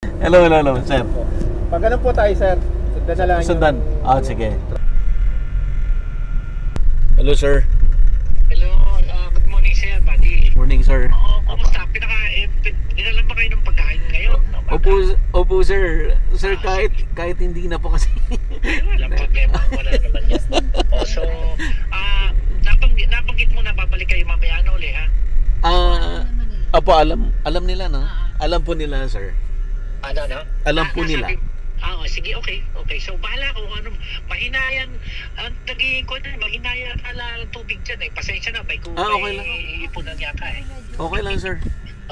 Hello, hello, hello, sir. Pag ganun po tayo, sir. Sundan na lang. Sundan. Ah, sige. Hello, sir. Hello, good morning sir, buddy. Morning, sir. Oo, kumusta? Pinalam ba kayo ng pagkain ngayon? Opo, sir. Sir, kahit hindi na po kasi. Walang problema, wala naman yan. So, nabanggit mo na babalik kayo mamaya uli, ha? Apo, alam nila, no? Alam po nila, sir. Ano? Alam po nila. Sige, okay. So, bahala kung ano, mahinayan, ang naging ko na, mahinayan ala ng tubig dyan eh. Pasensya na, may okay lang. ipunan yata eh. Okay lang, sir.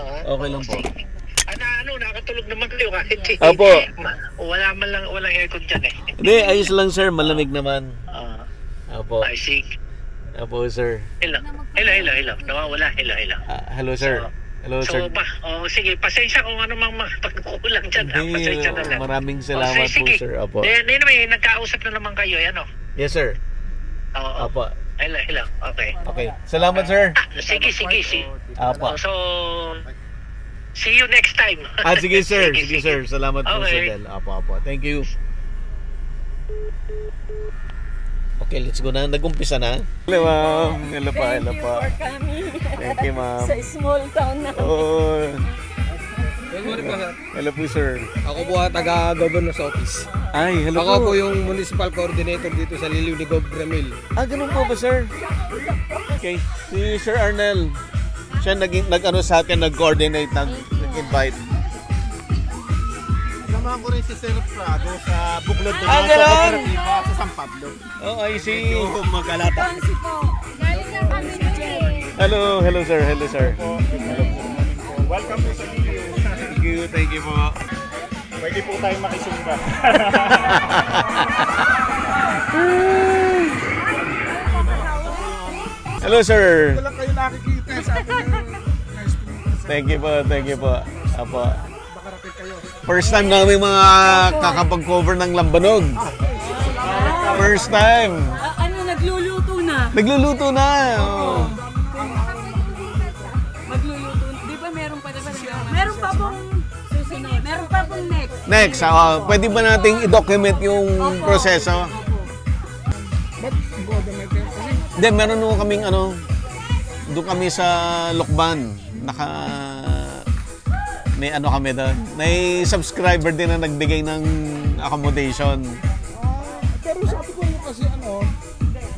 Okay lang po. Nakatulog naman kayo kahit Apo. walang aircon dyan eh. Hindi, ayos lang, sir. Malamig naman. Apo. I see. Apo, sir. Hello. Nawawala. Hello. Hello, sir. Hello, sir. Sige, pasensya kung ano mang pagkukulang dyan. Pasensya na lang. Maraming salamat po, sir. Apo. Anyway, nagkausap na naman kayo, ano? Yes, sir. Oo. Apo. Hello. Okay. Salamat, sir. Sige. Apo. So, see you next time. Sige, sir. Sige, sir. Salamat po, Okay. sir. Apo. Thank you. Okay, let's go na. Nag-umpisa na. Hello, ma'am. Hello pa. Thank you for coming. Thank you, ma'am. Sa small town na. Oh. Good morning po, sir. Hello po, sir. Ako po taga-governor's office. Ay, hello Ako po. po yung municipal coordinator dito sa Liliw ni Gov. Ramil. Ganun po ba, sir? Okay. Si Sir Arnel, siya nag-ano sa akin, nag-coordinate, nag-invite. Kasama ko rin si Sir Prado sa Buklod na Ganun? sa San Pablo. Oh, I see. Mag-alata. Tansi po. Galing lang kami dito. Hello, sir. Hello, sir. Welcome to sa video. Thank you po. Pwede po tayong makisumba. Hello, sir. Wala kayo nakikita sa atin. Nice to meet you. Thank you po. Apo. Bakarating kayo. First time namin mga kakapag-cover ng Lambanog. First time. Nagluluto na. Nagluluto na. Oh. Magluluto. Di ba meron pa diba? Meron pa pong susunod. Meron pa pong next. Next, pwede ba nating i-document yung proseso? Hindi, meron nung kaming doon kami sa Lokban. May kami doon. May subscriber din na nagbigay ng accommodation. Pero sabi ko kasi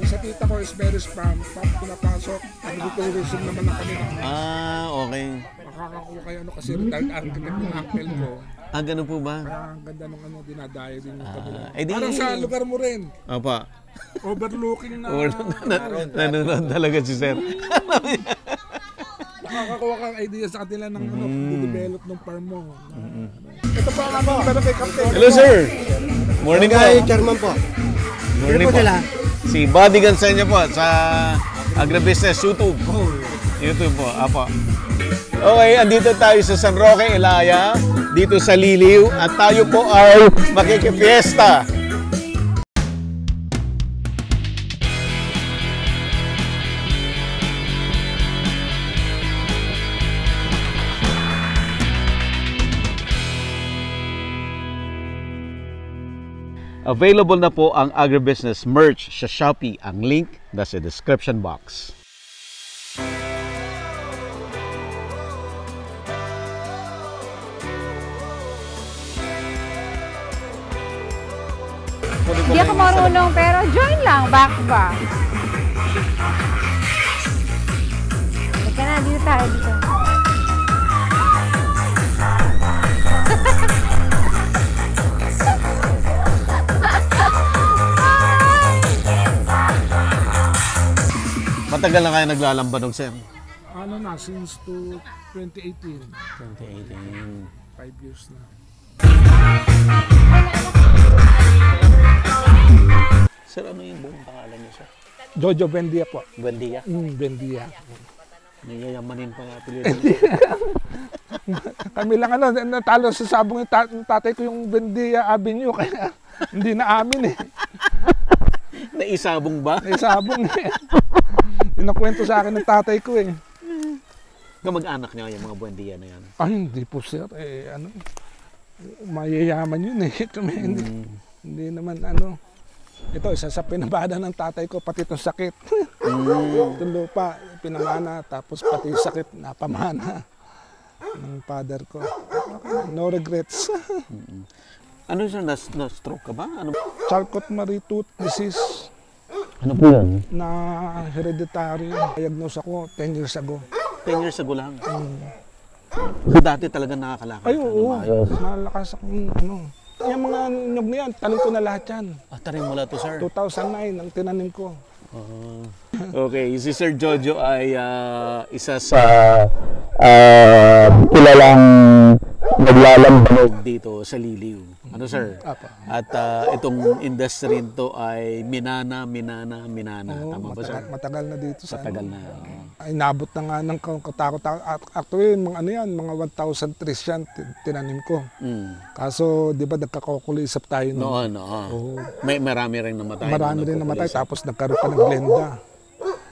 sa tita ko is very spam. Pinapasok, tourism naman na kami. Okay. Makakakuha kayo kasi retired architect ng uncle ko. Ganun po ba? Kaya ang ganda nung dinadayo din yung kabila. di- Parang sa lugar mo rin. Apa. Overlooking na. Nanonood talaga si Sir. Nakakakuha kang idea sa kanila ng develop ng farm mo. Ito pa ang aming barangay captain. Hello, sir. Morning po. Chairman po. Morning po. Si Buddy Gansenyo po sa Agribusiness YouTube. YouTube po. Apo. Okay, andito tayo sa San Roque, Ilaya, dito sa Liliw, at tayo po ay makikifiesta. Available na po ang agribusiness merch sa Shopee. Ang link nasa description box. Hindi ako marunong, pero join lang, back ba? Halika na, dito tayo, dito. Matagal na kayo naglalambanog, sir? Since 2018. 2018. 5 years na. Sir, ano yung buong pangalan niyo, sir? Jojo Bendia po. Buendia. Bendia. Niyayamanin pa nga apelido. Kami lang natalo sa sabong yung tatay ko yung Bendia Avenue kaya hindi na amin eh. Naisabong ba? Sabong eh. Inakwento sa akin ng tatay ko eh. Kamag-anak niyo yung mga Buendia na yan? Ay, hindi po sir. mayayaman yun eh. Kami, hindi naman ano. Ito, isa sa pinamana ng tatay ko, pati itong sakit. Itong lupa, pinamana, tapos pati yung sakit, napamana ng father ko. Okay, no regrets. Ano siya, na-stroke ka ba? Ano? Charcot-Marie-Tooth disease Ano po yan? na hereditary. Diagnose ako 10 years ago. 10 years ago lang. So dati talaga nakakalakad. Ay, oo. Malakas akong ano. Yung mga nyug na yan, tanim ko na lahat yan. Tanim mo to, sir. 2009 ang tinanim ko. Okay, si Sir Jojo ay isa sa kilalang naglalambanog dito sa Liliw. Ano, sir? Apa. At itong industry to ay minana. Tama ba, sir? Matagal na dito sa Matagal na. Ay, nabot na nga ng katakot-takot. Actually, mga ano yan, mga 1,000 trees yan, tinanim ko. Kaso, di ba, nagkakakulisap tayo noon. Oo. May marami rin namatay. Marami rin namatay, tapos nagkaroon pa ng glenda.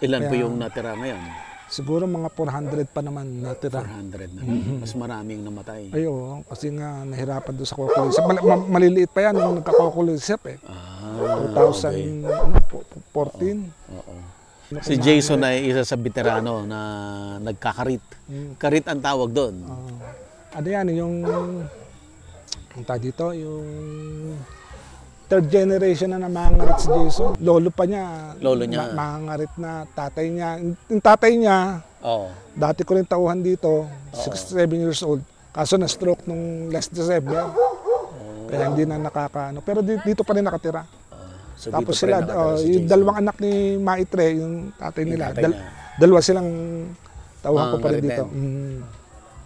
Ilan po yung natira ngayon? Siguro mga 400 pa naman natira. 400 na. Mas maraming namatay. Ay, oo, kasi nga nahirapan doon sa kukulisap. Maliliit pa yan nung nagkakakulisap eh. 2014. Oo. Si Jason ay isa sa veterano na nagkakarit. Karit ang tawag doon. Ano yan, yung dito, yung third generation na mangangarit si Jason. Lolo pa niya. Lolo niya. Mangangarit na tatay niya. Yung tatay niya, dati ko rin tauhan dito, 67 years old. Kaso na-stroke nung last December. Kaya hindi na nakakaano. Pero dito pa rin nakatira. So tapos sila, yung dalawang anak ni Maitre, yung tatay nila, dalawa silang tauhan ko pa rin dito.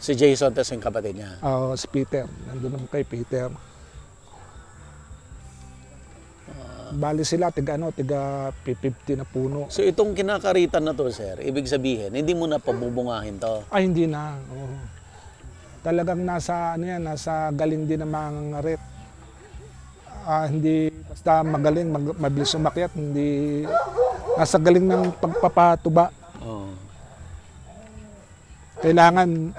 Si Jason, tapos yung kapatid niya. Si Peter. Nandun naman kay Peter. Bali sila, tiga 50 na puno. So itong kinakaritan na to, sir, ibig sabihin, hindi mo na pabubungahin to? Ay, hindi na. Talagang nasa galing din ng mga ngarit. Hindi basta magaling, mabilis umakyat, hindi nasa galing ng pagpapatuba. Kailangan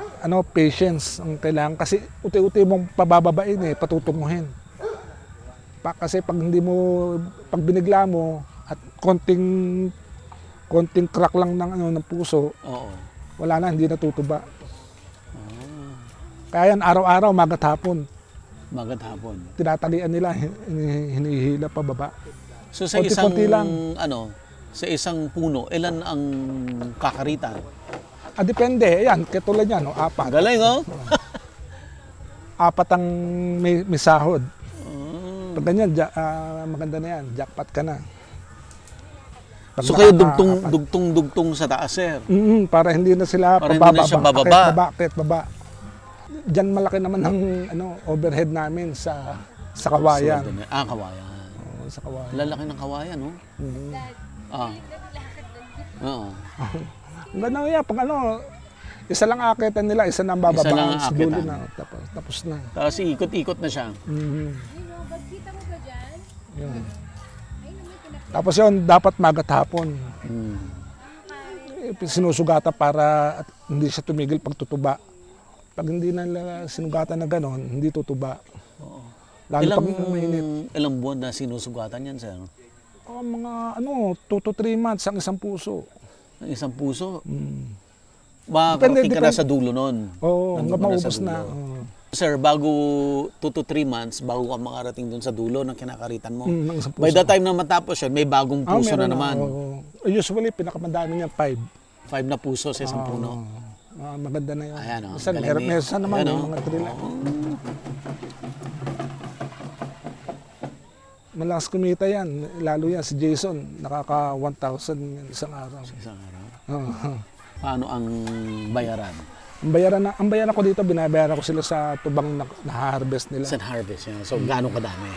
patience ang kailangan kasi uti-uti mong pabababain patutunguhin. Kasi pag binigla mo at konting crack lang ng puso, wala na, hindi natutuba. Kaya yan araw-araw, magat hapon. Tinatalian nila, hinihila pa baba. So sa isang sa isang puno, ilan ang kakaritan? Depende. Yan, katulad yan, 4. Galing, Apat ang may sahod. Pag ganyan, maganda na yan. Jackpot ka na. So kayo dugtong sa taas, sir? Para hindi na sila bababa. Diyan malaki naman ang overhead namin sa kawayan. Kawayan. Sa kawayan. Lalaki ng kawayan, no? Ganun yan. Pag isa lang akitan nila, isa na bababa. Sa dulo na. Tapos na. Tapos ikot-ikot na siya. Kita mo ba dyan? Yun. Tapos yun, dapat magat hapon. Sinusugata para hindi siya tumigil pagtutuba. Pag hindi na sinugatan na gano'n, hindi tutuba. Lalo pag mainit. Ilang buwan na sinusugatan yan, sir? Mga 2 to 3 months ang isang puso. Ang isang puso? Makakarating ka na sa dulo nun. Oo, hanggang maubos na. Sir, bago 2 to 3 months, bago ka makarating dun sa dulo ng kinakaritan mo. By the time na matapos yun, may bagong puso na naman. Usually, pinakamadami niya 5. 5 na puso sa isang puno. Maganda na yun. Ayan, Isa naman yung mga trila. Malakas kumita yan. Lalo yan, si Jason, nakaka 1,000 isang araw. Paano ang bayaran? Ang bayaran ko dito, binabayaran ko sila sa tubang na-harvest nila. Sa harvest yan. So, gaano kadami?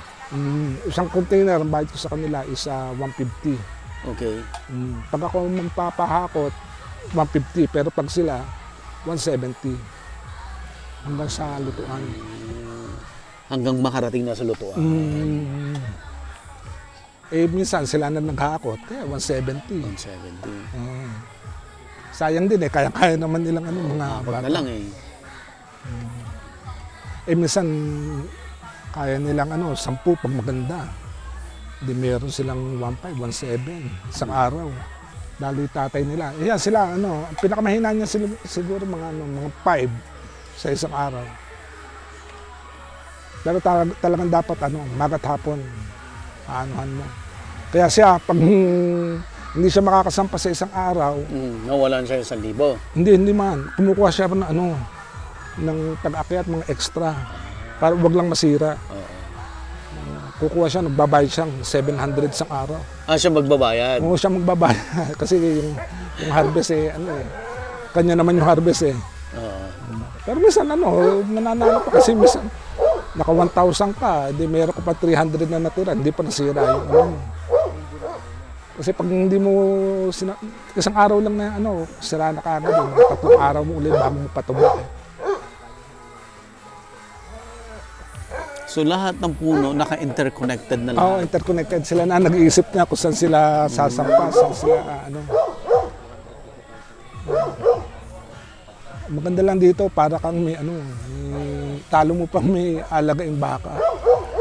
Isang container, ang bayad ko sa kanila is 150. Okay. Pag ako magpapahakot, 150. Pero pag sila, 170. Hanggang sa lutuan. Hanggang makarating na sa lutuan. Minsan sila na naghakot, kaya 170. 170. Sayang din kaya-kaya naman nilang mga bata. Na lang minsan, kaya nilang 10 pag maganda. Di meron silang 1.5, 1.7 isang araw. Lalo yung tatay nila. Yan sila, pinakamahina niya siguro mga 5 sa isang araw. Pero talagang dapat magat hapon, aanuhan mo. Kaya siya, pag hindi siya makakasampa sa isang araw, nawalan siya 1,000. hindi man. Kumukuha siya ng tag-akyat, mga extra, para wag lang masira. Kukuha siya, nagbabayad siya 700 isang araw. Siya magbabayad? Oo, siya magbabayad. Kasi yung harvest kanya naman yung harvest . Pero minsan nananalo pa kasi minsan naka 1,000 ka, di meron ko pa 300 na natira, hindi pa nasira yung Kasi pag hindi mo, isang araw lang na sira na kagad, 3 araw mo ulit bago mo patubo . So lahat ng puno naka-interconnected na lahat? Oo, interconnected sila na. Nag-iisip niya kung saan sila sasampa, saan sila Maganda lang dito, para kang may talo mo pa may alaga yung baka.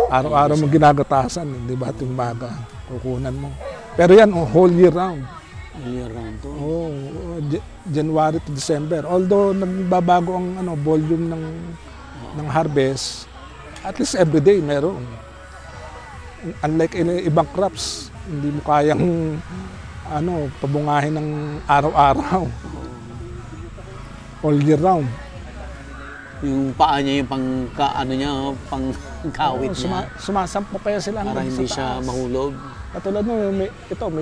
Araw-araw mo ginagatasan, di ba, yung baka, kukunan mo. Pero yan, whole year round. Whole year round to? Oo, January to December. Although nagbabago ang volume ng harvest, at least every day meron. Unlike ibang crops, hindi mo kayang pabungahin ng araw-araw. All year round. Yung paa niya, yung pang-kawit niya. Sumasampa pa yan sila. Para hindi siya mahulog. Katulad may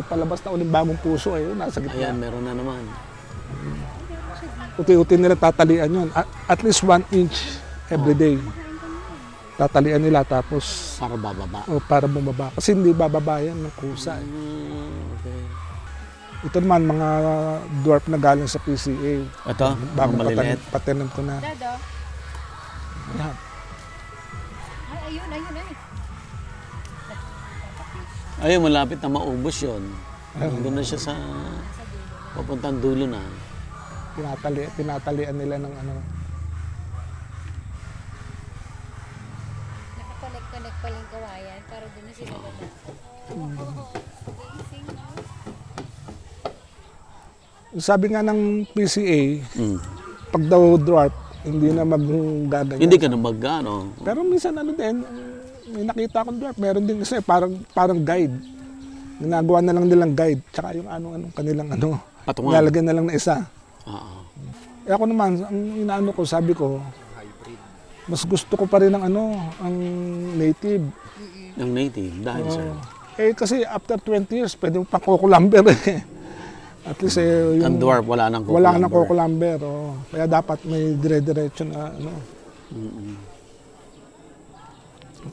palabas na ulit bagong puso nasa gitna. Ayan, meron na naman. Uti-uti nila tatalian yun. At least 1 inch every day. Tatalian nila tapos para bababa. Para bumaba. Kasi hindi bababa yan ng kusa. Okay. Ito naman mga dwarf na galing sa PCA. Ito? Bagong maliliit? Patanim ko na. Dado. Yan. Ay, ayun. Ayun, malapit na maubos yun. Doon na siya sa papuntang dulo na. Tinatalian nila ng Nakakonek-konek pa lang kawayan para doon na sila baba. Sabi nga ng PCA, pag daw dwarf, hindi na maggaganyan. Hindi ka na mag-ano. Pero minsan din, may nakita akong dwarf, meron din kasi parang guide. Ginagawa na lang nilang guide, tsaka yung kanilang patungan. Nilalagyan na lang na isa. Oo. Ako naman, ang ko, sabi ko, mas gusto ko pa rin ang native. Ang native, dahil sir? Kasi after 20 years, pwede mo pang kukulamber . At least ang dwarf, wala nang kukulamber. Wala nang kukulamber. Kaya dapat may dire-diretso na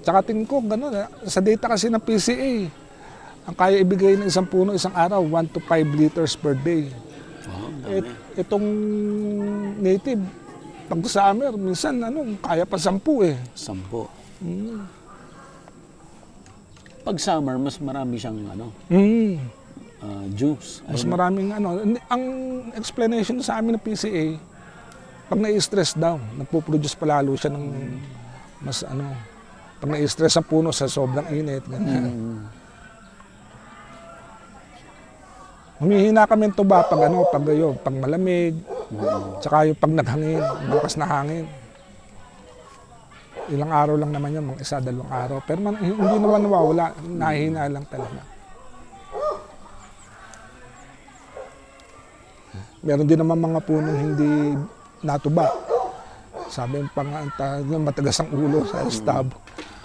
Tsaka tingin ko, gano'n. Sa data kasi ng PCA, ang kaya ibigay ng isang puno isang araw, 1 to 5 liters per day. Itong native, pag summer, minsan kaya pa 10 . 10. Pag summer, mas marami siyang juice. Mas maraming Ang explanation sa amin ng PCA, pag na-stress daw, nagpo-produce palalo siya ng mas pag na-stress ang puno sa sobrang init, ganyan. Humihina kami ng tuba pag pag malamig, tsaka yung pag naghangin, malakas na hangin. Ilang araw lang naman yun, mga 1-2 araw. Pero hindi naman nawawala, nahihina lang talaga. Meron din naman mga punong hindi natuba. Sabi yung matagas ang ulo sa stab.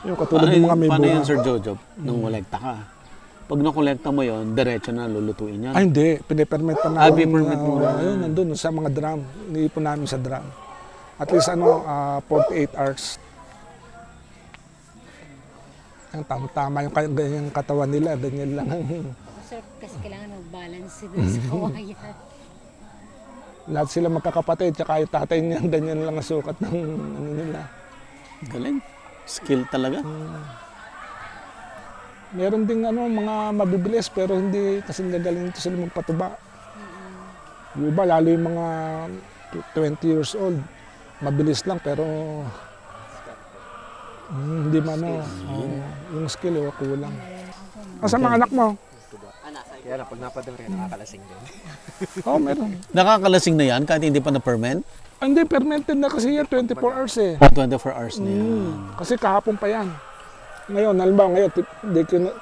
Yung katulad ng mga may paano bunga. yan, Sir Jojo, nung kolekta ka? Pag nakolekta mo yon, diretso na lulutuin yan? Ay, hindi. Pinipermit pa namin. Pipermit mo na. Ayun, nandun sa mga drum. Iniipon namin sa drum. At least 48 hours. Ang tama yung ganyan katawan nila. Ganyan lang. Masarap kasi kailangan mag-balance sila sa kawayan. Lahat sila magkakapatid. Tsaka yung tatay niya, ganyan lang ang sukat ng nila. Galing. Skill talaga. Meron ding mga mabibilis pero hindi kasi gagaling ito sila magpatuba. Yung iba, lalo yung mga 20 years old, mabilis lang pero Hindi man yung skill kulang. Sa mga anak mo? Kaya na, pag napadari, nakakalasing din. Oo, meron. Nakakalasing na yan kahit hindi pa na-ferment? Hindi, fermented na kasi yan 24 hours eh. 24 hours na yan. Kasi kahapon pa yan. Ngayon, halimbawa ngayon,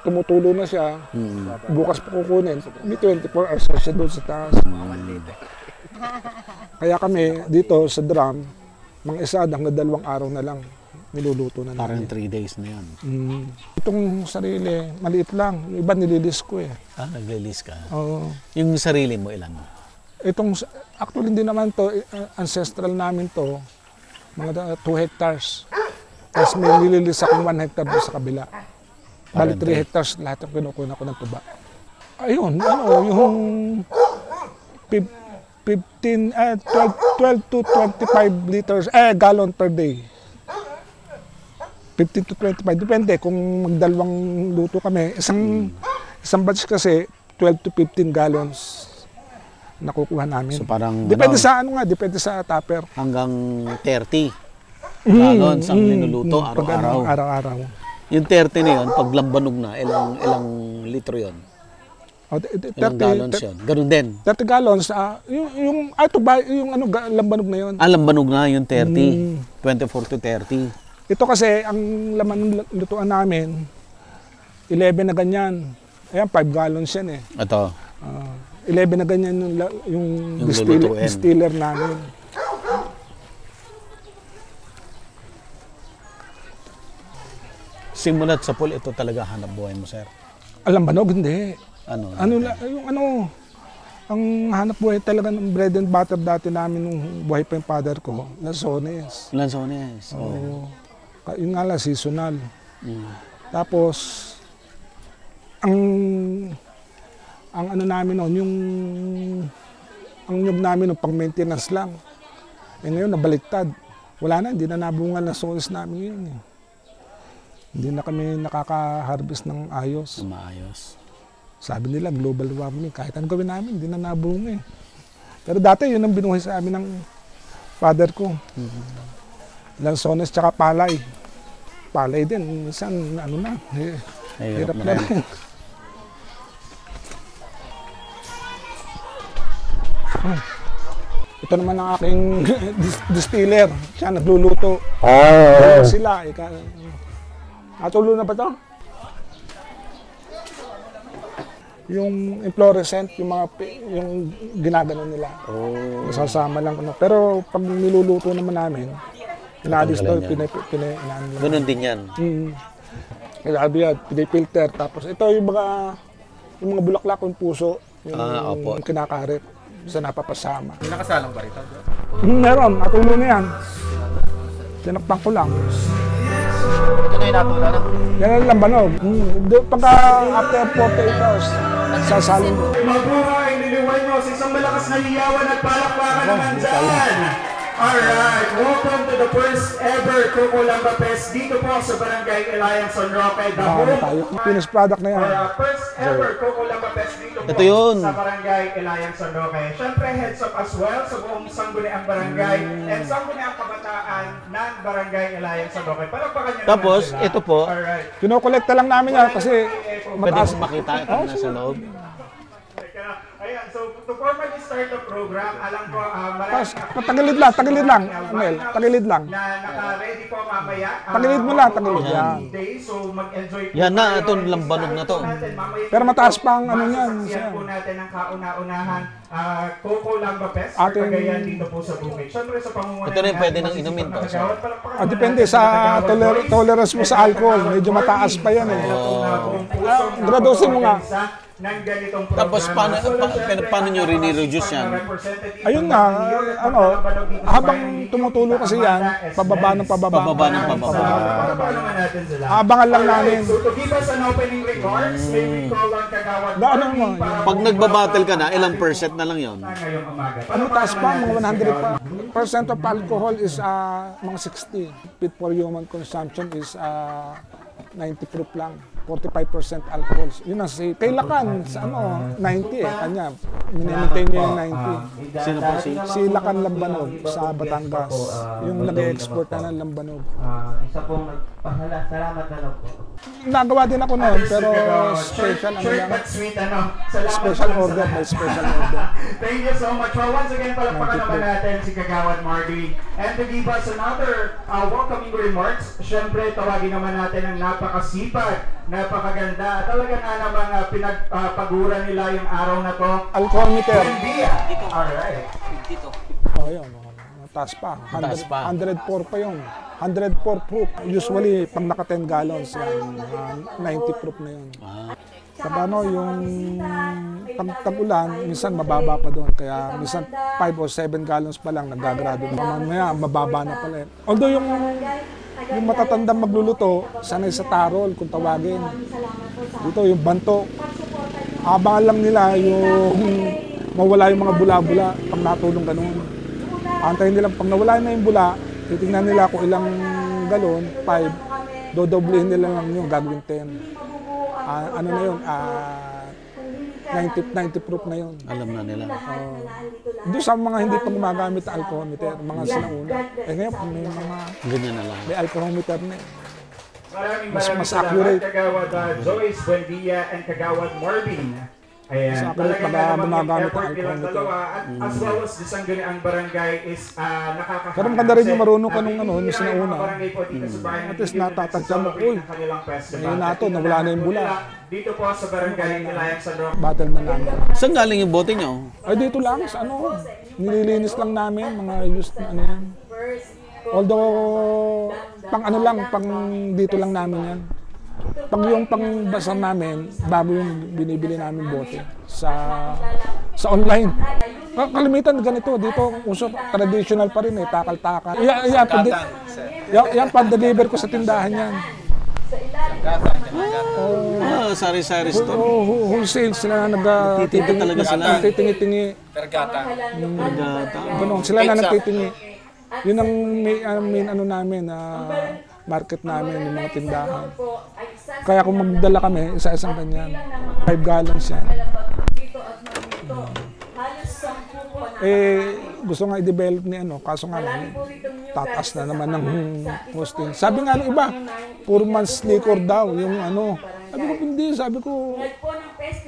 tumutulo na siya. Bukas pa kukunin. May 24 hours na siya doon sa taas. Kaya kami dito sa drum, mga isa hanggang 2 araw na lang niluluto na Parang namin. 3 days na yan. Itong sarili, maliit lang. Yung iba nililis ko eh. Nag-release ka. Oo. Yung sarili mo, ilan? Actually hindi naman to, ancestral namin to, mga 2 hectares. Tapos may nililis akong 1 hectare doon sa kabila. Bali 3 hectares lahat yung kinukuha ko ng tuba. Ayun, yung 12 to 25 liters, gallon per day. 15 to 25, depende kung magdalawang luto kami. Isang batch kasi 12 to 15 gallons nakukuha namin. So parang depende sa depende sa tupper. Hanggang 30 gallons ang linuluto araw-araw. Araw-araw. Yung 30 na yun, pag lambanog na, ilang litro yun? Ilang gallons yun? Ganun din? 30 gallons. Yung lambanog na yun. Lambanog na yung 30. 24 to 30. Ito kasi, ang laman ng lutuan namin, 11 na ganyan. Ayan, 5 gallons yan eh. Ito. 11 na ganyan yung distiller namin. Simulat sa pool, ito talaga hanap buhay mo, sir? Alam ba, hindi. Ano? Ang hanap buhay talaga ng bread and butter dati namin nung buhay pa yung father ko, lansones. Lansones. Oo. Yun nga lang, seasonal. Tapos, ang namin noon, ang nyug namin noon, pang maintenance lang. Ngayon, nabaliktad. Wala na, hindi na nabungal na soils namin yun. Hindi na kami nakaka-harvest ng ayos. Maayos. Sabi nila, global warming. Kahit anong gawin namin, hindi na nabunga eh. Pero dati, yun ang binuhay sa amin ng father ko. Lansones tsaka palay. Palay din. Minsan, hirap na rin. Ito naman ang aking distiller. Siya nagluluto. Sila. Natulo na ba ito? Yung inflorescent, yung ginagano nila. Nasasama lang. Pero pag niluluto naman namin, inaalis to, pinay. Ganun din yan. Pinay-filter. Tapos ito yung mga bulaklak, yung puso, yung kinakarit sa napapasama. May nakasalang ba rito? Meron, natulo na yan. Tinakpan ko lang. Ito na yung natulo na? Yan ang lambanog. Pagka after 48 hours, sasalin ko. Mabuhay, niliwan nyo sa isang malakas na liyawan at palakpakan naman dyan. Alright, welcome to the first ever Coco Lamba Fest dito po sa Barangay Elian San Roque, the home Finished product na yan. first ever Coco Lamba Fest dito po Ito yun. sa Barangay Elian San Roque. Siyempre, heads up as well sa buong Sangguniang Barangay and Sangguniang Kabataan ng Barangay Elian San Roque. Palakpakan nyo Tapos, naman sila. ito po, Alright. Kinokolekta lang namin yan kasi pwede mataas. mo makita ito na sa loob. Ayan, so to formally start the program, alam ko maraming Tagilid lang, Amel, tagilid lang. na naka-ready po mamaya. Tagilid mo lang, tagilid yan. So mag-enjoy po Yan na, tayo. itong lambanog na to. Pero mataas pa ang ano yan. Masasaksiyan po natin ang kauna-unahan Coco Lamba Fest Ating- Cagayan dito po sa Bukid. Siyempre sa pangunguna Ito rin pwede nang inumin to, sir. Depende sa tolerance mo sa alcohol. Medyo mataas pa yan eh. Gradusin mo nga. Ng ganitong Tapos, paano nyo rini-reduce yan? Ayun nga, habang tumutulo kasi yan, pababa ng pababa. Pababa ng pababa. Abangan lang namin. So to give us an opening remarks, may we call on Kagawad Daanan mo. Pag nagbabattle ka na, ilang percent na lang yon? ngayong umaga. Ano taas pa, mga 100 pa. Percent of alcohol is mga 60. Fit for human consumption is 90 proof lang. 45% alcohol. Yun ang safe. Kay Lakan, sa 90 kanya. minimaintain niya yung 90. Sino po Si Lacan Lambanog sa Batangas. Yung nag-export na ng Lambanog. Isa pong salamat na lang po. Nagawa din ako noon, pero special ano Short lang. but sweet, ano? Salamat Special pala sa- order, may special order. Thank you so much. Well, once again, palakpakan naman natin si Kagawad Marvin. And to give us another welcoming remarks, syempre tawagin naman natin ang napakasipag, napakaganda, talaga na namang pinagpaguran nila yung araw na to. Alcohol meter. Buendia. Alright. Oh, yun. Mataas pa. Mataas pa. 104 pa yun. 104 proof. Usually, pag naka 10 gallons, yan, 90 proof na yun. Pag ano, yung pag-ulan, minsan mababa pa doon. Kaya minsan 5 o 7 gallons pa lang, nagagrado na. Mamaya, mababa na pala. Although yung matatandang magluluto, sanay sa tarol kung tawagin. Dito, yung banto. Abangan lang nila yung mawala yung mga bula-bula pag natulong ganun. Antayin nila, pag nawala na yung bula, titingnan nila kung ilang galon, 5, dodoblehin nila lang yung gagawin 10. Ano na yun, 90 proof na yun. Alam na nila. Doon sa mga hindi pa gumagamit ng alcohol meter, mga sinauna. Ngayon, may mga Ganyan na lang. may alcohol meter na eh. Maraming Mas salamat, accurate. Kagawad Joyce Buendia and Kagawad Marvin. Ayan, Mas accurate talagang pag namang gumagamit effort ng nilang alcohol dalawa at as well as the Sangguniang Barangay is nakakahanga. Pero maganda rin yung Kasi marunong ka nung ano, nung nabibigyan sinauna. yung mga barangay po dito sa bayan ng At least Lidio natatagyan mo, nagsiselebrate uy, ng kanilang festival. ngayon na to, At nawala na yung po bula. nila Dito po sa barangay Nilayang San Roque. Battle na namin. Saan galing yung bote nyo? Ay, dito lang, sa ano, nililinis lang namin, mga used na ano yan. Although, pang ano lang, pang dito lang namin yan. Pag yung pangbasa namin, bago yung binibili namin bote sa online. Kalimitan ganito, dito uso, traditional pa rin eh, takal-takal. Yan, pan-deliver ko sa tindahan yan. Sari-sari store. Wholesale sila Titipid talaga sila. nagtitingi-tingi. Pergata. Ganun, sila na nagtitingi. Yun ang main ano namin, market namin, yung mga tindahan. Kaya kung magdala kami, isa-isang ganyan. 5 gallons yan. Gusto nga i-develop ni ano, kaso nga lang, tataas na naman ng hosting. Sabi nga ng iba, 4 months liquor daw, yung ano. Sabi ko, hindi, sabi ko,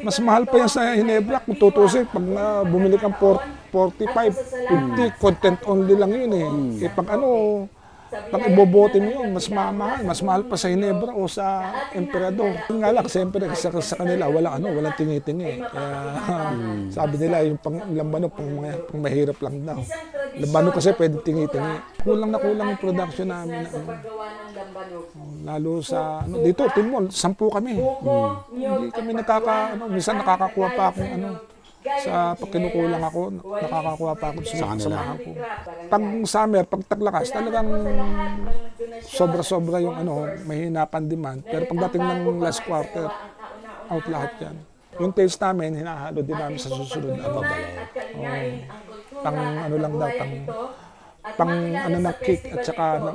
mas mahal pa yan sa Ginebra. Kung tutusin, pag bumili kang 45, 50, content only lang yun eh. Pag ano, pag ibobote mo yun, mas mahal pa sa Ginebra o sa Emperador. Yung nga lang, siyempre sa kanila, walang tingi-tingi. Kaya sabi nila, yung Lambanog, pang mahirap lang daw. Lambanog kasi pwede tingi-tingi. Kulang na kulang yung production namin. Lalo sa, dito, Timol, 10 kami. Hindi kami minsan nakakakuha pa akong sa pag kinukulang ako, nakakakuha pa ako sa kanila. Pag summer, pag taglakas, talagang sobra-sobra yung mahina pang demand. Pero pagdating ng last quarter, out lahat yan. Yung taste namin, hinahalo din namin sa susunod na pang lang daw, pang ng cake at saka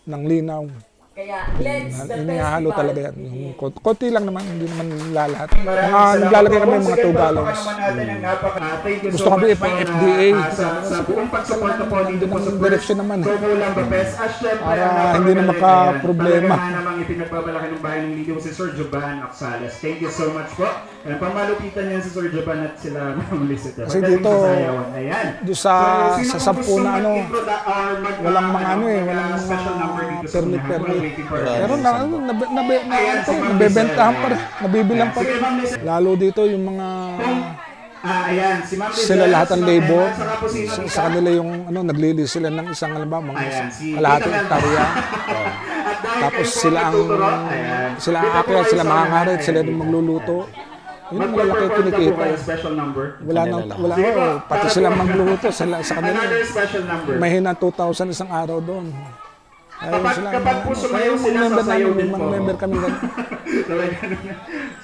ng linaw. Inihalo talaga yan. Konti lang naman, hindi naman lalahat. Naglalagay kami mga 2 gallons. Gusto kami ipang-FDA. Sa buong pagsuporta po dito po sa Direction naman. para hindi na makaproblema. Talaga namang ipinagbabalaki ng bayan ng Lidio si Sir Joban Oxales. Thank you so much po. Pamalupitan yan si Sir Joban at sila Ma'am Lisita. Kasi dito, sa 10 na walang mga walang permit. Pero nabebentahan pa rin, nabibilang pa rin. Lalo dito yung mga sila lahat ng labor, sa kanila yung naglilis sila ng isang mga kalahating hektarya. Tapos sila ang akyat, sila mangangarit, sila yung magluluto. Yun ang malaki kinikita. Wala pati sila magluluto sa kanila. May hina 2,000 isang araw doon. Kapag po sumayaw sila, sasayaw din po. Mga member kami ganun.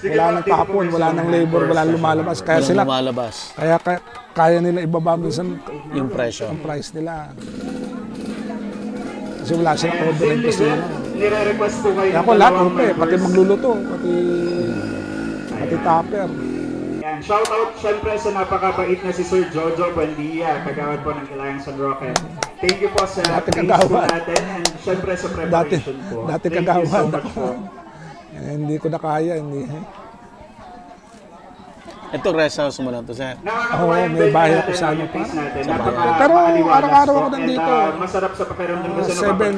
Wala nang tapon, wala nang labor, wala nang lumalabas. Kaya sila, kaya nila ibaba minsan yung presyo. Ang price nila. Kasi wala silang order ng kusina. Nire-request po kayo. Kaya ako lahat, pati magluluto, pati tupper. Yan, shoutout syempre sa napakabait na si Sir Jojo Buendia, kagawad po ng Ilayang San Roque. Thank you po sa praise po natin and syempre sa preparation po. Dati Thank you so kagawad much po. Hindi ko na kaya, hindi. Ito rest house mo lang to, sir. Oo, may bahay ako sa ano pa. Pero araw-araw ako nandito. Masarap sa pakiramdam kasi 7,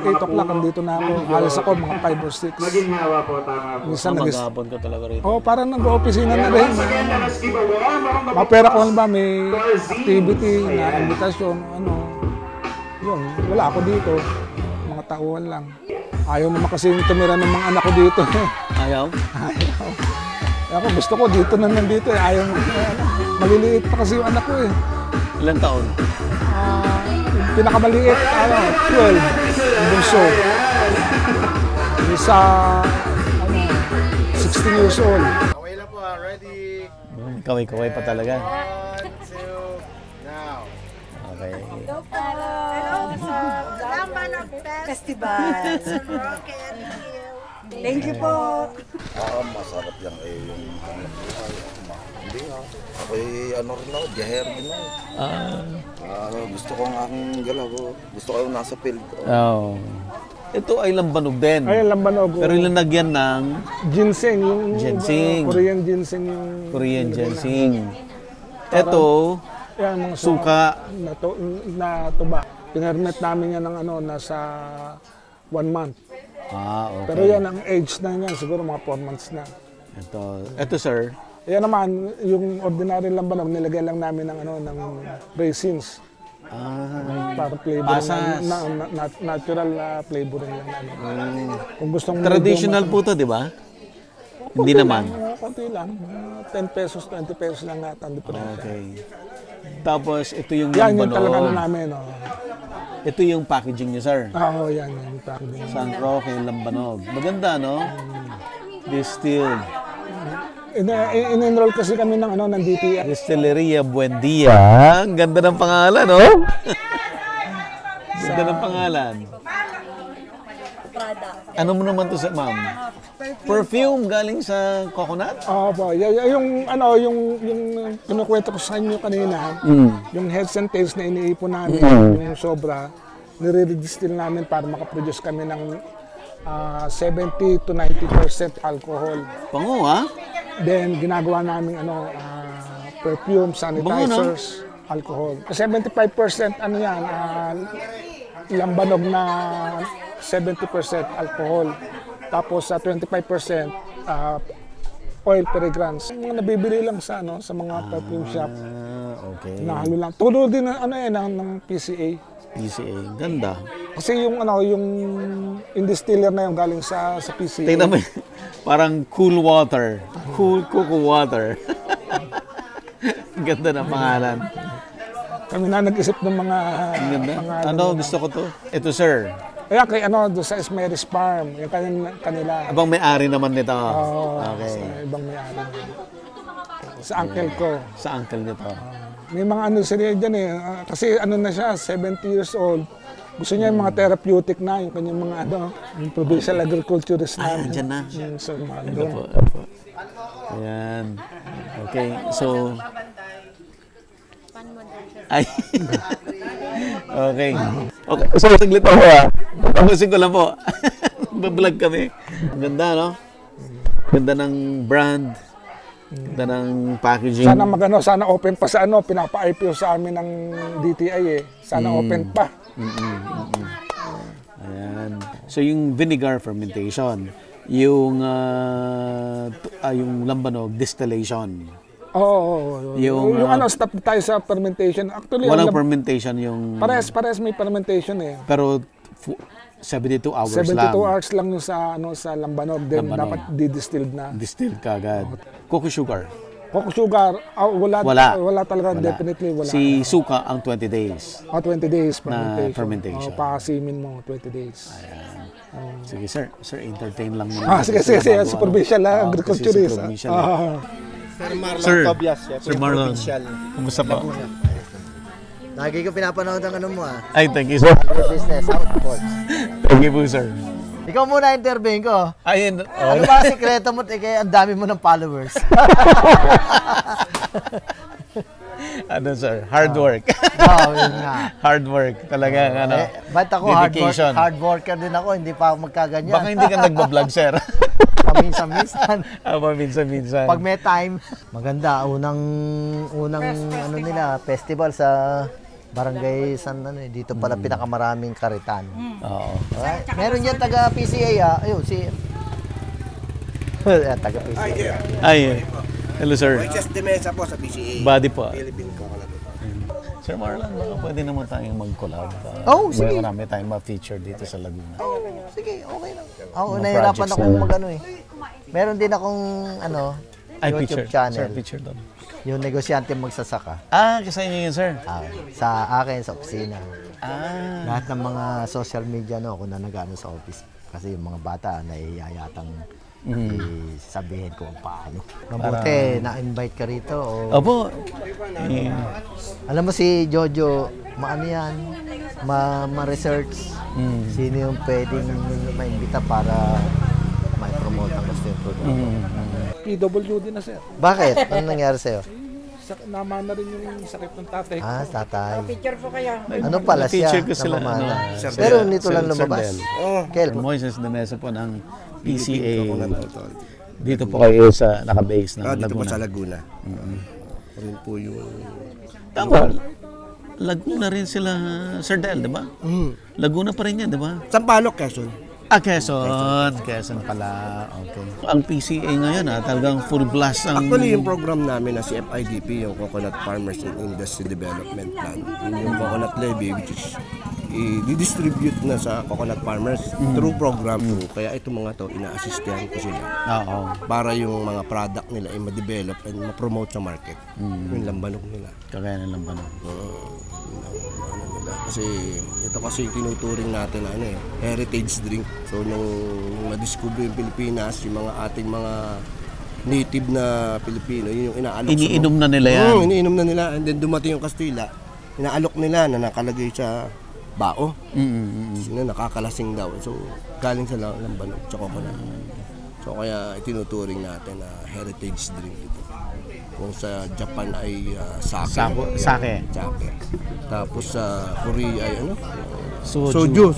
8 o'clock nandito na ako. Alas ako mga 5 or 6. Maginhawa po, tama po. Minsan Maghapon ka talaga rito. Oo, parang nag-opisina na rin. Once again, let us give a warm Mapera ko ba may activity na invitation, ano. Yun, wala ako dito. Mga tauhan lang. Ayaw naman kasi tumira ng mga anak ko dito. Ayaw? Ayaw. Ako gusto ko dito na nandito eh. Ayaw mo. Maliliit pa kasi yung anak ko eh. Ilang taon? Yung pinakamaliit, 12. Yung bunso. Yung isa, 16 years old. Okay lang po ha, ready? Kaway-kaway pa talaga. 1, 2, now. Okay. Hello sa Lambanog Festival. San Roque and Hill. Thank you po. Masarap yan yung hindi ako'y ano rin ako, jaher din ako. Gusto ko ang aking galaw ko. Gusto ko yung nasa field ko. Oh. Ito ay lambanog din. Ay, lambanog. Pero ilalagyan ng ginseng. Yung ginseng. Korean ginseng yung... Korean ginseng. Ito, yan, mga suka. Na tuba. Pinermet namin yan ng ano, nasa 1 month. Okay. Pero yan, ang age na yan, siguro mga 4 months na. Ito sir. Yan naman, yung ordinary lambanog, nilagay lang namin ng, ano, ng raisins. Para flavoring natural na flavoring lang namin. Kung gustong Traditional po to, di ba? Hindi naman. Konti lang. 10 pesos, 20 pesos lang natin. Okay. Tapos ito yung yan, yung lambanog. talaga na namin. Ito yung packaging niyo, sir. Oo, yan. Yung packaging. San Roque, lambanog. Maganda, no? Distilled. In-enroll kasi kami ng ano ng DTI. Distilleria Buendia. Ang ganda ng pangalan, no? Ganda ng pangalan. Ano mo naman to sa ma'am? Perfume galing sa coconut? Oo po. Yung ano, yung kinukwento ko sa inyo kanina, yung heads and tails na iniipon namin, yung sobra, nire-distill namin para makaproduce kami ng 70 to 90% alcohol. Pango, ha? Then ginagawa namin ano, perfume, sanitizers, alcohol. 75% ano yan, lambanog na 70% alcohol. Tapos sa 25% oil fragrance. Mga nabibili lang sa ano sa mga perfume shop. Okay. Nahalo lang. Tulo din ng ano ng PCA. PCA, ganda. Kasi yung ano yung distiller na yung galing sa PCA. Tingnan mo, parang cool water. Cool cocoa water. Ganda ng pangalan. Kami na nag-isip ng mga ganda. Ano gusto ko to? Ito sir. Kaya kay ano doon sa Esmeris Farm, yung kanila. Abang may-ari naman nito. Okay. Sa ibang may-ari. Sa uncle ko. Sa uncle nito. May mga ano sila dyan eh. Kasi ano na siya, 70 years old. Gusto niya yung mga therapeutic na, yung kanyang mga ano, yung provincial agriculturist na. Ay, andyan na. So, Opo. Ayan. Okay, so... Ay. Okay. Okay, so saglit ako ha. Tapusin ko lang po. Bablog kami. Ganda, no? Ganda ng brand. Ganda ng packaging. Sana magano, sana open pa sa ano, pinapa-IPO sa amin ng DTI eh. Sana open pa. Ayan. So yung vinegar fermentation, yung lambanog distillation. Oo. Yung ano, stop tayo sa fermentation. Actually, walang fermentation yung... Pares may fermentation eh. Pero 72 hours 72 lang. 72 hours lang yung sa ano sa lambanog, then dapat di-distilled na. Distilled kagad. Cocoa sugar. Cocoa sugar, wala talaga, definitely wala. Si suka ang 20 days. 20 days fermentation. Pakasimin mo 20 days. Ayan. Sige sir, entertain lang muna. Sige, superficial agriculturist. Sir Marlon, kumusta po? Lagi ko pinapanood ang ano mo Ay, thank you sir. Business, outboards. Thank you po sir. Ikaw muna interviewin ko. Ayun. Ano ba ang sikreto mo? Kaya ang dami mo ng followers. Ano sir? Hard work. Yun nga. Hard work. Talaga, ano, Ba't ako dedication. hard worker din ako, hindi pa ako magkaganyan. Baka hindi ka nagbablog, sir. Paminsan-minsan. Paminsan-minsan. Pag may time, maganda. Unang ano nila, festival sa Barangay San dito pala pinakamaraming karitan. Oo. Alright. Meron yan taga PCA Ayun si taga PCA. Ay, hello sir. Just the mesa po sa PCA. Body po. Philippine Coconut. Sir Marlon, baka pwede naman tayong mag-collab. Sige. Marami tayong ma-feature dito sa Laguna. Sige, okay lang. Ako, nahirapan akong mag-ano eh. Meron din akong YouTube channel. Sir, feature doon. Yung negosyante magsasaka. Kasi inyo yun, sir? Sa akin, sa opisina. Lahat ng mga social media, ako na nag-ano sa office. Kasi yung mga bata, nahihiya yatang sabihin ko paano. Mabuti, na-invite ka rito. Opo. Alam mo si Jojo, maano yan, ma-research. Sino yung pwedeng ma-invita para ma-promote ang gusto yung product. PWD na, sir. Bakit? Ano nangyari sa'yo? Nama na rin yung sakit ng tatay ko. Tatay. Picture po kayo. Ano pala siya? Feature ko sila. Pero nito lang lumabas. Sir Moises de Mesa po ng PCA. Dito po kayo sa naka-base ng Laguna. Dito po sa Laguna. Rin po yung... Tama. Laguna rin sila, Sir Del, di ba? Laguna pa rin yan, di ba? Sampaloc, Quezon. Quezon pala. Okay. Ang PCA ngayon, talagang full blast ang... Actually, yung program namin na si FIDP, yung Coconut Farmers and Industry Development Plan, yung coconut levy, which is i-distribute na sa coconut farmers through program 2. Kaya itong mga to, ina-assistihan ko sila. Para yung mga product nila ay ma-develop and ma-promote sa market. Yung lambanog nila. Kagaya ng lambanog. Kasi ito kasi tinuturing natin heritage drink. So nung ma-discover yung Pilipinas, yung mga ating mga native na Pilipino, yun yung inaalok. Iniinom na nila yan. Iniinom na nila. And then dumating yung Kastila, inaalok nila na nakalagay sa bao. Nakakalasing daw. So galing sa lambanog, sa coconut. So kaya itinuturing natin na heritage drink ito. Kung sa Japan ay sake. Tapos sa Korea ay soju.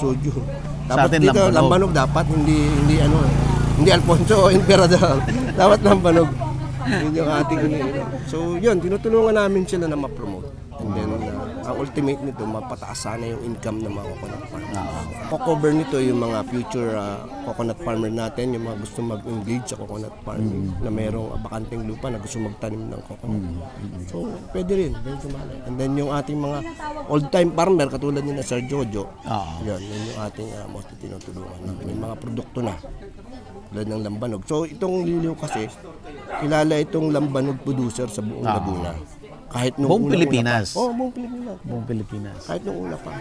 Dapat dito lambanog dapat hindi Alfonso o Emperador. Dapat lambanog. Yun yung ating So yun, tinutulungan namin sila na ma-promote. And then ang ultimate nito, mapataas sana yung income ng mga coconut farmer. Cocover nito yung mga future coconut farmer natin, yung mga gusto mag-engage sa coconut farming, na merong bakanting lupa na gusto magtanim ng coconut. So, pwede rin. And then yung ating mga old-time farmer, katulad ni na Sir Jojo, yun yung ating mostly tinutulungan natin. Yung mga produkto na, tulad ng lambanog. So, itong Liliw kasi, kilala itong lambanog producer sa buong Laguna. Kahit nung buong Pilipinas. Buong Pilipinas. Buong Pilipinas. Kahit nung una pa.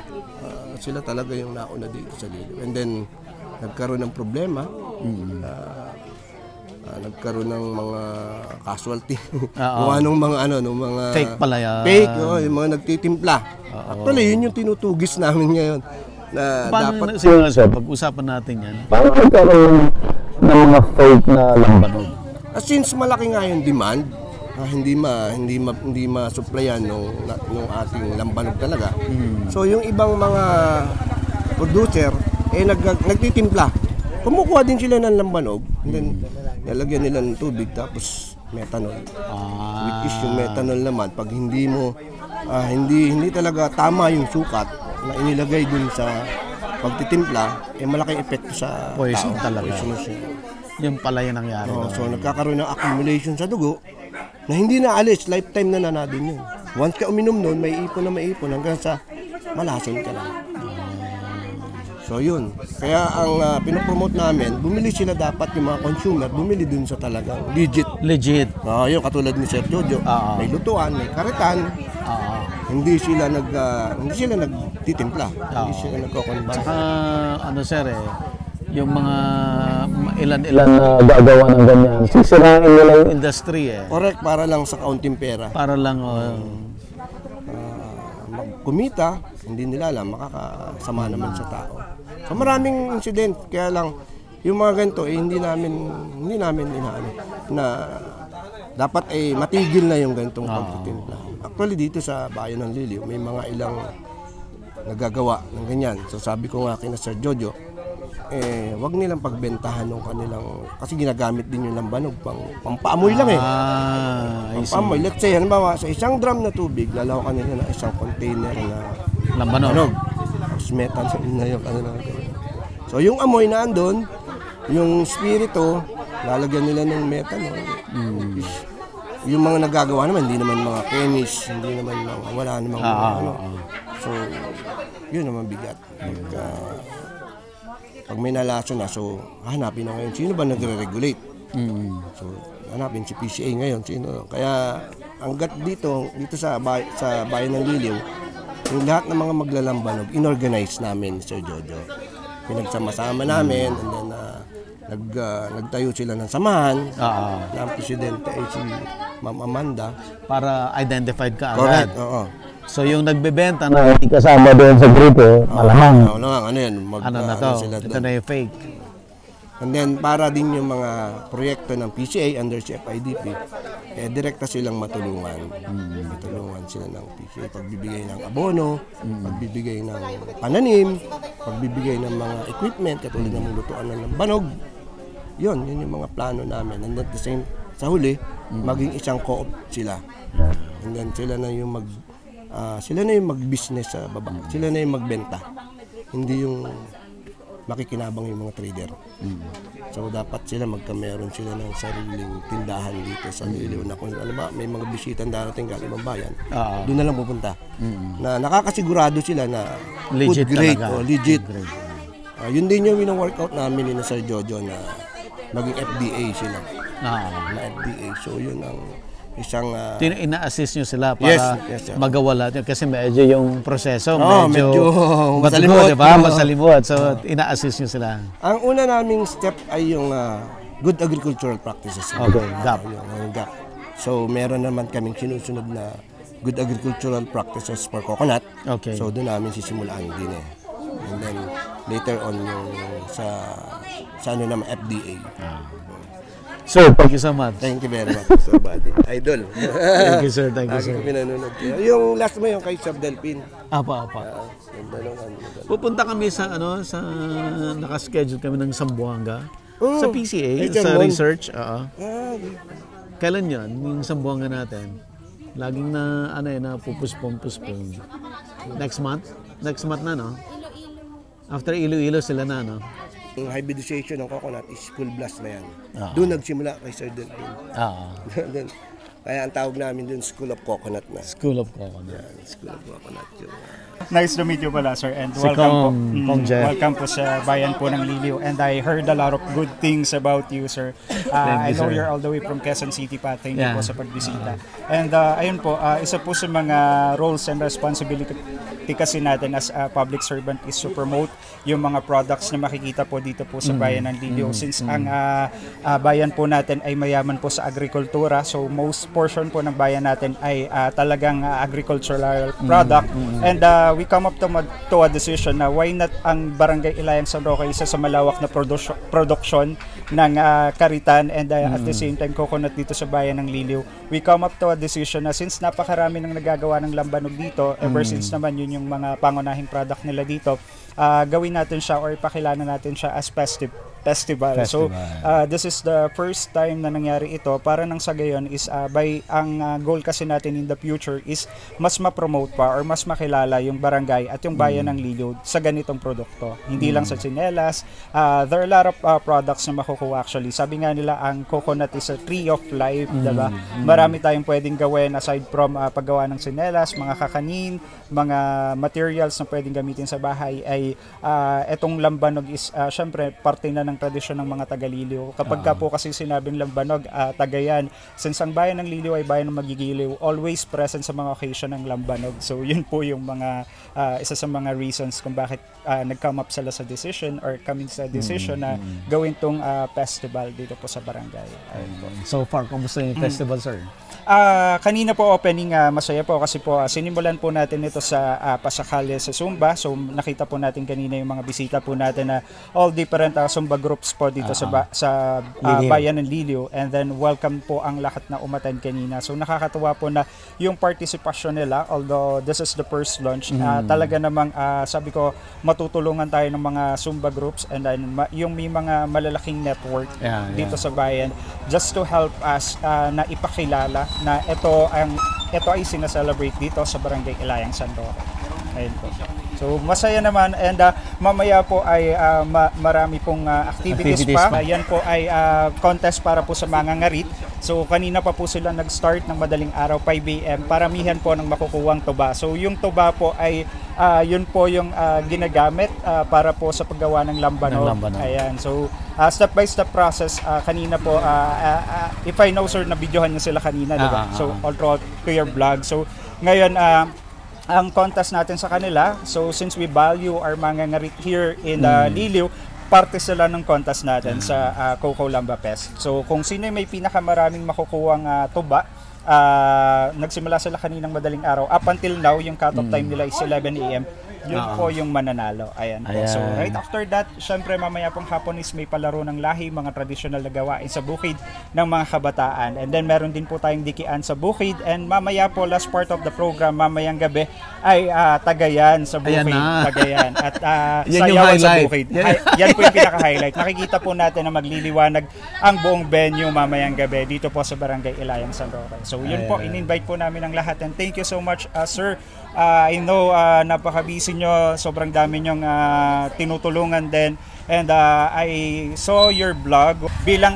Sila talaga yung nauna dito sa Liliw. And then, nagkaroon ng problema. Nagkaroon ng mga casualty. Kung anong mga mga fake pala yan. Fake, yung mga nagtitimpla. Actually, yun yung tinutugis namin ngayon. Na paano dapat pag-usapan natin yan? Paano nagkaroon ng mga fake na lambanog? Since malaki nga yung demand, hindi ma-supplyan nung ating lambanog talaga. So yung ibang mga producer nagtitimpla. Kumukuha din sila ng lambanog, then nalagyan nila ng tubig tapos methanol. Which is yung methanol naman pag hindi hindi talaga tama yung sukat na inilagay dun sa pagtitimpla, malaking epekto sa poison tao. Talaga. Yung pala yung nangyari. So nagkakaroon ng accumulation sa dugo na hindi na alis, lifetime na nanadin yun. Once ka uminom nun, may ipon hanggang sa malasin ka lang. So yun, kaya ang pinopromote namin, bumili sila dapat yung mga consumer, bumili dun sa talagang legit. Yun, katulad ni Sir Jojo, may lutuan, may karitan. Hindi sila nagtitimpla, hindi sila nagko-convert. Saka sir yung mga ilan-ilan na gagawa ng ganyan, sisirain nila yung industry Correct, para lang sa kaunting pera. Para lang kumita, hindi nila alam, makakasama naman sa tao. So maraming incident, kaya lang yung mga ganito hindi namin inaano na dapat matigil na yung ganitong pagtitimpla. Actually dito sa bayan ng Liliw, may mga ilang nagagawa ng ganyan. So sabi ko nga kina Sir Jojo, wag nilang pagbentahan ng kanilang, kasi ginagamit din yung lambanog pampaamoy lang pampaamoy. Let's say, halimbawa, sa isang drum na tubig, lalawakan nila na isang container na lambanog. Tapos metal na yung So yung amoy na andun, yung spirito, lalagyan nila ng methanol. Yung mga nagagawa naman, hindi naman mga chemist, hindi naman wala namang So, yun naman bigat. Pag may nalaso na, so hanapin na ngayon, sino ba nagre-regulate? So, hanapin si PCA ngayon, sino? Kaya, hanggat dito sa bayan ng Liliw, yung lahat ng mga maglalambanog, inorganize namin, Sir Jojo. Pinagsama-sama namin, and then, nagtayo sila ng samahan na ang presidente ay si Ma'am Amanda. Para identified ka agad. Correct, oo. So yung nagbebenta na hindi kasama doon sa grupo, malamang. Ano yan? Ano na to? Ito na yung fake. And then para din yung mga proyekto ng PCA under CFIDP, direkta silang matulungan. Matulungan sila ng PCA. Pagbibigay ng abono, pagbibigay ng pananim, pagbibigay ng mga equipment, katulad ng lutuan ng lambanog. Yun yung mga plano namin. And at the same, sa huli, maging isang co-op sila. And then sila na yung mag-business sa baba. Sila na yung magbenta. Hindi yung makikinabang yung mga trader. So dapat sila meron sila ng sariling tindahan dito sa Liliw na kung alam ba, may mga bisitang darating galing ibang bayan, doon na lang pupunta. Na nakakasigurado sila na legit food grade talaga. o legit. Yun din yung wino-workout namin ni Sir Jojo na maging FDA sila. Na FDA. So yun ang isang ina-assist nyo sila para magawa lahat yun. Kasi medyo yung proseso, medyo masalimot, diba? Masalimot. So ina-assist nyo sila. Ang una naming step ay yung good agricultural practices. Okay, GAP. GAP. So meron naman kaming sinusunod na good agricultural practices for coconut. Okay. So doon namin sisimulaan din And then later on yung sa FDA. Sir, thank you so much. Thank you very much, Sir Buddy. Idol. Thank you, sir. Thank you, sir. Yung last mo yung kay Sir Delpin. Apa. Pupunta kami sa naka-schedule kami ng Zamboanga. Sa PCA, sa research. Kailan yan? Yung Zamboanga natin. Laging na pupuspong. Next month? Next month na, no? After Iloilo sila na, no? Yung hybridization ng coconut is full blast na yan. Doon nagsimula kay Sir Delpin. Kaya ang tawag namin doon, School of Coconut na. School of Coconut. School of Coconut. Nice to meet you pala, sir. And Si welcome po sa bayan po ng Liliw. And I heard a lot of good things about you, sir. I know you're all the way from Quezon City pa. Thank you po sa pagbisita. And ayun po, isa po sa mga roles and responsibility kasi natin as a public servant is to promote yung mga products na makikita po dito po sa bayan ng Liliw. Since ang bayan po natin ay mayaman po sa agrikultura, so most portion po ng bayan natin ay talagang agricultural product. And we come up to a decision na why not ang Barangay Ilayang San Roque isa sa malawak na production ng karitan and at the same time coconut dito sa bayan ng Liliw. We come up to a decision na since napakarami ng nagagawa ng lambanog dito, ever since naman yun yung mga pangunahing product nila dito, gawin natin siya or ipakilala natin siya as festival. So this is the first time na nangyari ito. Para nang sa gayon is ang goal kasi natin in the future is mas ma-promote pa or mas makilala yung barangay at yung bayan ng Liliw sa ganitong produkto. Hindi lang sa tsinelas. There are a lot of products na makukuha actually. Sabi nga nila ang coconut is a tree of life, diba? Marami tayong pwedeng gawin aside from paggawa ng tsinelas, mga kakanin, mga materials na pwedeng gamitin sa bahay ay etong lambanog is syempre parte na ng ng tradisyon ng mga taga-Liliw. Kapag ka po kasi sinabing lambanog, tagayan. Since ang bayan ng Liliw ay bayan ng Magigiliw, always present sa mga occasion ng lambanog. So yun po yung mga isa sa mga reasons kung bakit nag-come up sila sa decision or coming sa decision na gawin tong festival dito po sa barangay. Ayun po. So far, kumusta yung festival, sir? Kanina po opening, masaya po kasi po sinimulan po natin ito sa Pasakale sa Zumba. So nakita po natin kanina yung mga bisita po natin na all different Zumba groups po dito sa bayan ng Liliw, and then welcome po ang lahat na umattend kanina. So nakakatuwa po na yung participation nila, although this is the first launch, talaga namang sabi ko matutulungan tayo ng mga Zumba groups and then yung may mga malalaking network dito sa bayan just to help us na ipakilala na ito ay sinaselebrate dito sa Barangay Ilayang San Roque. Ayun po. So masaya naman, and mamaya po ay marami pong activities pa. Yan po ay contest para po sa mga ngarit. So kanina pa po sila nag-start ng madaling araw, 5 AM, paramihan po ng makukuwang tuba. So yung tuba po ay yun po yung ginagamit para po sa paggawa ng lambanog. Ayan. So step by step process, kanina po if I know, sir, na videohan niyo sila kanina, diba? So all throughout to your vlog. So ngayon ang contest natin sa kanila, so since we value our mga ngarit here in Liliw, parte sila ng contest natin sa Coco Lamba Fest. So kung sino may pinakamaraming makukuhang tuba, nagsimula sila kaninang madaling araw, up until now yung cut-off time nila is 11 AM, yun po yung mananalo. Ayan po. So right after that, syempre mamaya pong hapon is may palaro ng lahi, mga traditional na gawain sa bukid ng mga kabataan. And then meron din po tayong dikian sa bukid, and mamaya po last part of the program, mamayang gabi ay tagayan sa bukid. Tagayan. At sayawan sa bukid. Yan po yung pinaka-highlight. Nakikita po natin na magliliwanag ang buong venue mamayang gabi dito po sa Barangay Ilayang San Roque. So yun po, in-invite po namin ang lahat, and thank you so much, sir. I know napaka-busy nyo, sobrang dami nyong tinutulungan din, and I saw your vlog. Bilang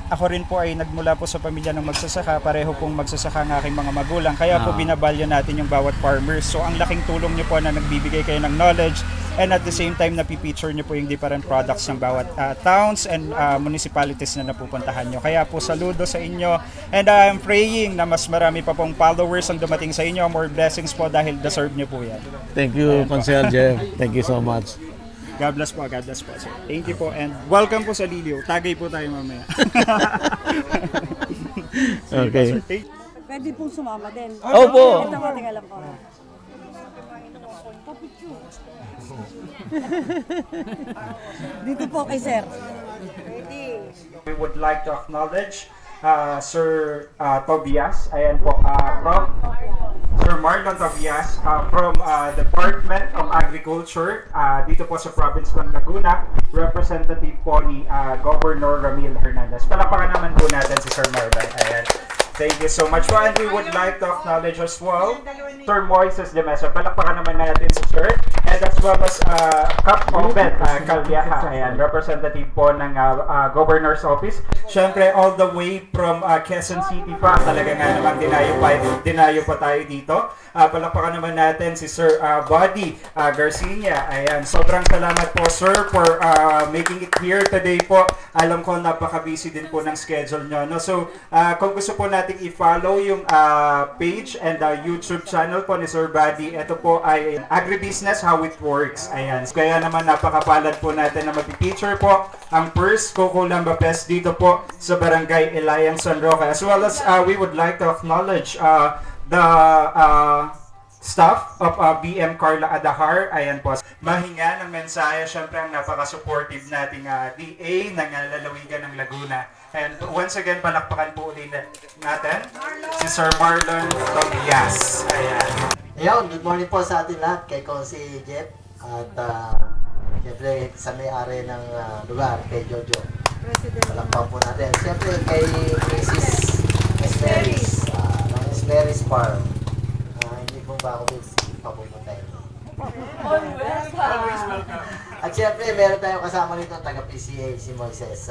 ako rin po ay nagmula po sa pamilya ng magsasaka, pareho pong magsasaka ng aking mga magulang, kaya po binabalyo natin yung bawat farmers. So ang laking tulong nyo po na nagbibigay kayo ng knowledge, and at the same time napipicture nyo po yung different products ng bawat towns and municipalities na napupuntahan nyo. Kaya po saludo sa inyo, and I'm praying na mas marami pa pong followers ang dumating sa inyo, more blessings po dahil deserve nyo po yan. Thank you, Consel Jeff. Thank you so much. God bless po, sir. Thank you po, and welcome po sa Liliw. Tagay po tayo mamaya. Okay. Pwede pong sumama din. Opo. Teka lang po. Dito po kay sir. We would like to acknowledge Sir Tobias, ayan po, from Sir Marlon Tobias from Department of Agriculture dito po sa province ng Laguna, representative po ni Governor Ramil Hernandez. Palakpakan naman po natin si Sir Marlon. Ayan. Thank you so much. And we would like to acknowledge as well Sir Moises de Mesa. Palakpakan naman natin si Sir. And as well as Cap Obet Calviaja, ayan, representative po ng Governor's Office. Siyempre, all the way from Quezon City pa. Talaga nga naman dinayo pa tayo dito. Palakpakan naman natin si Sir Buddy Garcia. Ayan, sobrang salamat po, Sir, for making it here today po. Alam ko napaka-busy din po ng schedule nyo. No? So, kung gusto po natin i-follow yung page and YouTube channel po ni Sir Buddy, ito po ay Agribusiness, How It Works. Ayan. Kaya naman napakapalad po natin na mag-feature po ang first Coco Lamba Fest dito po sa Barangay Ilayang San Roque. As well as we would like to acknowledge the staff of BM Carla Adahar. Ayan po. Mahinga ng mensahe, syempre ang napaka-supportive nating DA ng lalawigan ng Laguna. And once again, palakpakan po ulit natin si Sir Marlon Tobias. Ayan. Ayun, good morning po sa atin lahat, kay Consi Jeff, at siyempre sa may-ari ng lugar, kay Jojo. Palakpakan po natin. Siyempre kay Mrs. Esmeris, ng Esmeris Farm. Hindi po ba ako papupuntay? At siyempre, meron tayong kasama nito, taga-PCA, si Moises.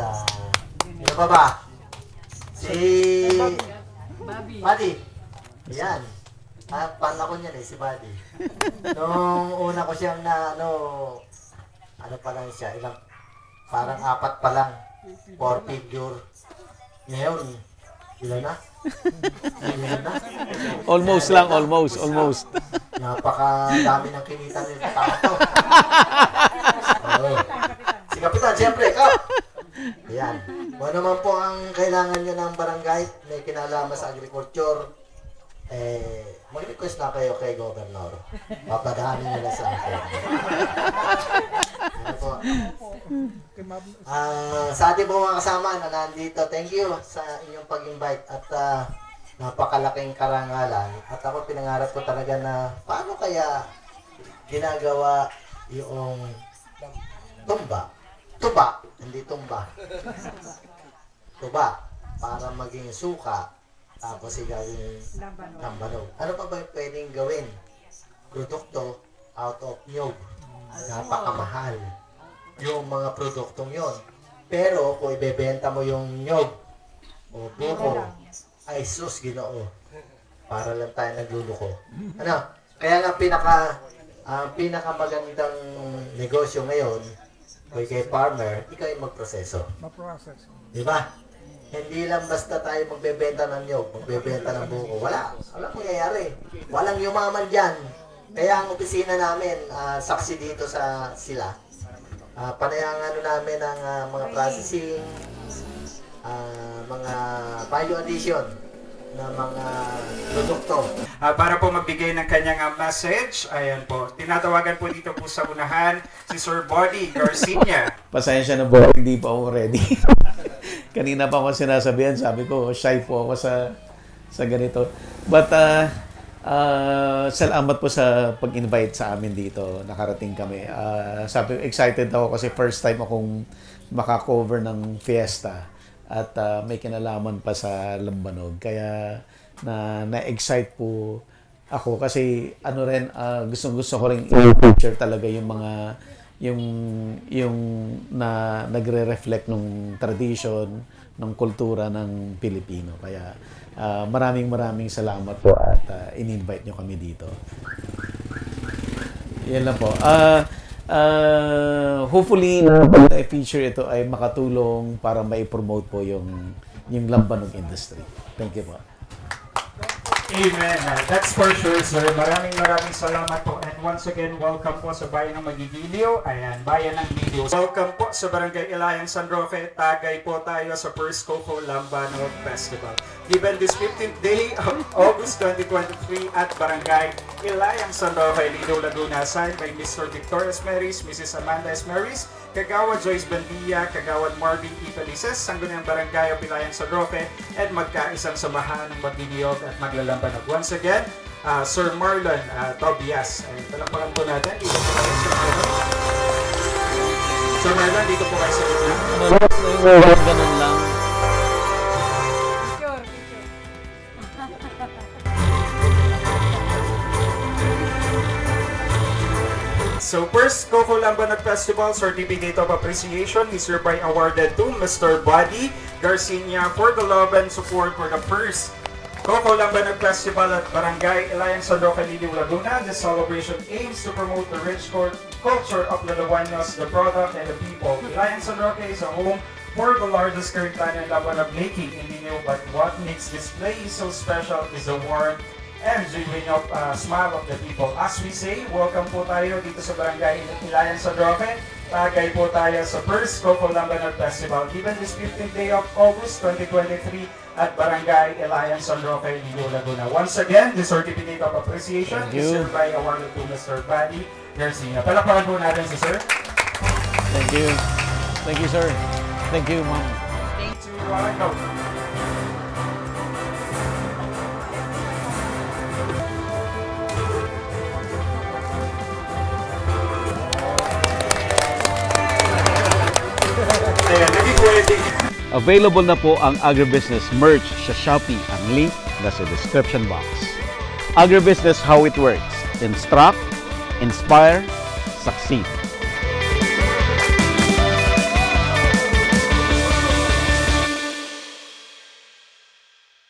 Sino pa ba? Si Buddy. Ayan. Pala ko niyan si Buddy. Nung una ko siyang na, ano pa lang siya, parang 4 pa lang. 4 figure. Ngayon, ilan na? Ilan na? Almost lang, almost. Napakadami ng kinita nito tao. Si Kapitan, siyempre, Kap! Ayan. Kung ano man po ang kailangan nyo ng barangay, may kinalaman sa agriculture, mag-request na kayo kay Governor. Papadaanin nyo na sa akin. Ano po? Sa ating po mga kasama na nandito, thank you sa inyong pag-invite at napakalaking karangalan. At ako pinangarap ko talaga na paano kaya ginagawa yung tuba, hindi tumba. Tuba, para maging suka, tapos gagawin lambanog. Ano pa ba yung pwedeng gawin? Produkto out of nyog. Napakamahal yung mga produktong yon. Pero kung ibebenta mo yung nyog o buko, ay sus, Ginoo. Para lang tayo nagluluko. Ano? Kaya nga pinakamagandang negosyo ngayon, kay farmer, ikaw yung magproseso. Diba? Hindi lang basta tayo magbebenta ng nyog, magbebenta ng buko. Walang mangyayari. Walang yumaman dyan. Kaya ang opisina namin, saksi dito sa sila. Panayang namin ng mga processing, mga value addition na mga produkto. Para po magbigay ng kanyang message, ayan po, tinatawagan po dito po sa unahan si Sir Body Garcia. Pasensya na po, hindi pa ako ready. Kanina pa ako sinasabihan, sabi ko, shy po ako sa ganito. But, salamat po sa pag-invite sa amin dito. Nakarating kami. Excited ako kasi first time akong makakover ng fiesta. At may kinalaman pa sa Lambanog. Kaya na-excite po ako kasi gusto ko rin i-picture talaga yung mga yung na nagre-reflect ng tradition, ng kultura ng Pilipino. Kaya maraming salamat po at in-invite nyo kami dito. Yan lang po. Hopefully na pag-feature ito ay makatulong para mai-promote po yung Lambanog industry. Thank you po. Amen. That's for sure, sir. Maraming salamat po. And once again, welcome po sa Bayan ng Magigiliw. Ayan, Bayan ng Giliw. Welcome po sa Barangay Ilayan, San Roque. Tagay po tayo sa First Coco Lambanog Festival. Given this 15th day of August 2023 at Barangay Ilayan, San Roque, Lido, Laguna, signed by Mr. Victor Esmeris, Mrs. Amanda Esmeris, Kagawad Joyce Bandia, Kagawad Marvin E. Felices, Sangguniang Barangay of Ilayan, San Roque, at magkaisang samahan ng magbibiyog at maglalambanog. Once again, Sir Marlon Tobias. Ay, palakpakan po natin. Dito po kayo sa Sir Marlon, dito po kayo sa gitna. Ganun lang. So first, Coco Lambanog Festival Certificate of Appreciation is hereby awarded to Mr. Body Garcia for the love and support for the first Coco Lambanog Festival at Barangay Ilayan, San Roque, Lido, Laguna. The celebration aims to promote the rich culture of Lalawaños, the product, and the people. Ilayan, San Roque is a home for the largest Karintanan Lambanog making in Lino, but what makes this place so special is the warmth and genuine smile of the people. As we say, welcome po tayo dito sa Barangay Ilayan, San Roque. Tagay po tayo sa First Coco Lambanog Festival. Given this 15th day of August 2023 at Barangay Ilayan, San Roque, Lido, Laguna. Once again, the Certificate of Appreciation is hereby awarded to Mr. Badi Garcia. Palakpakan po natin si Sir. Thank you. Thank you, sir. Thank you, ma'am. Thank you. Go. Available na po ang Agribusiness merch sa Shopee. Ang link nasa description box. Agribusiness, how it works. Instruct, inspire, succeed.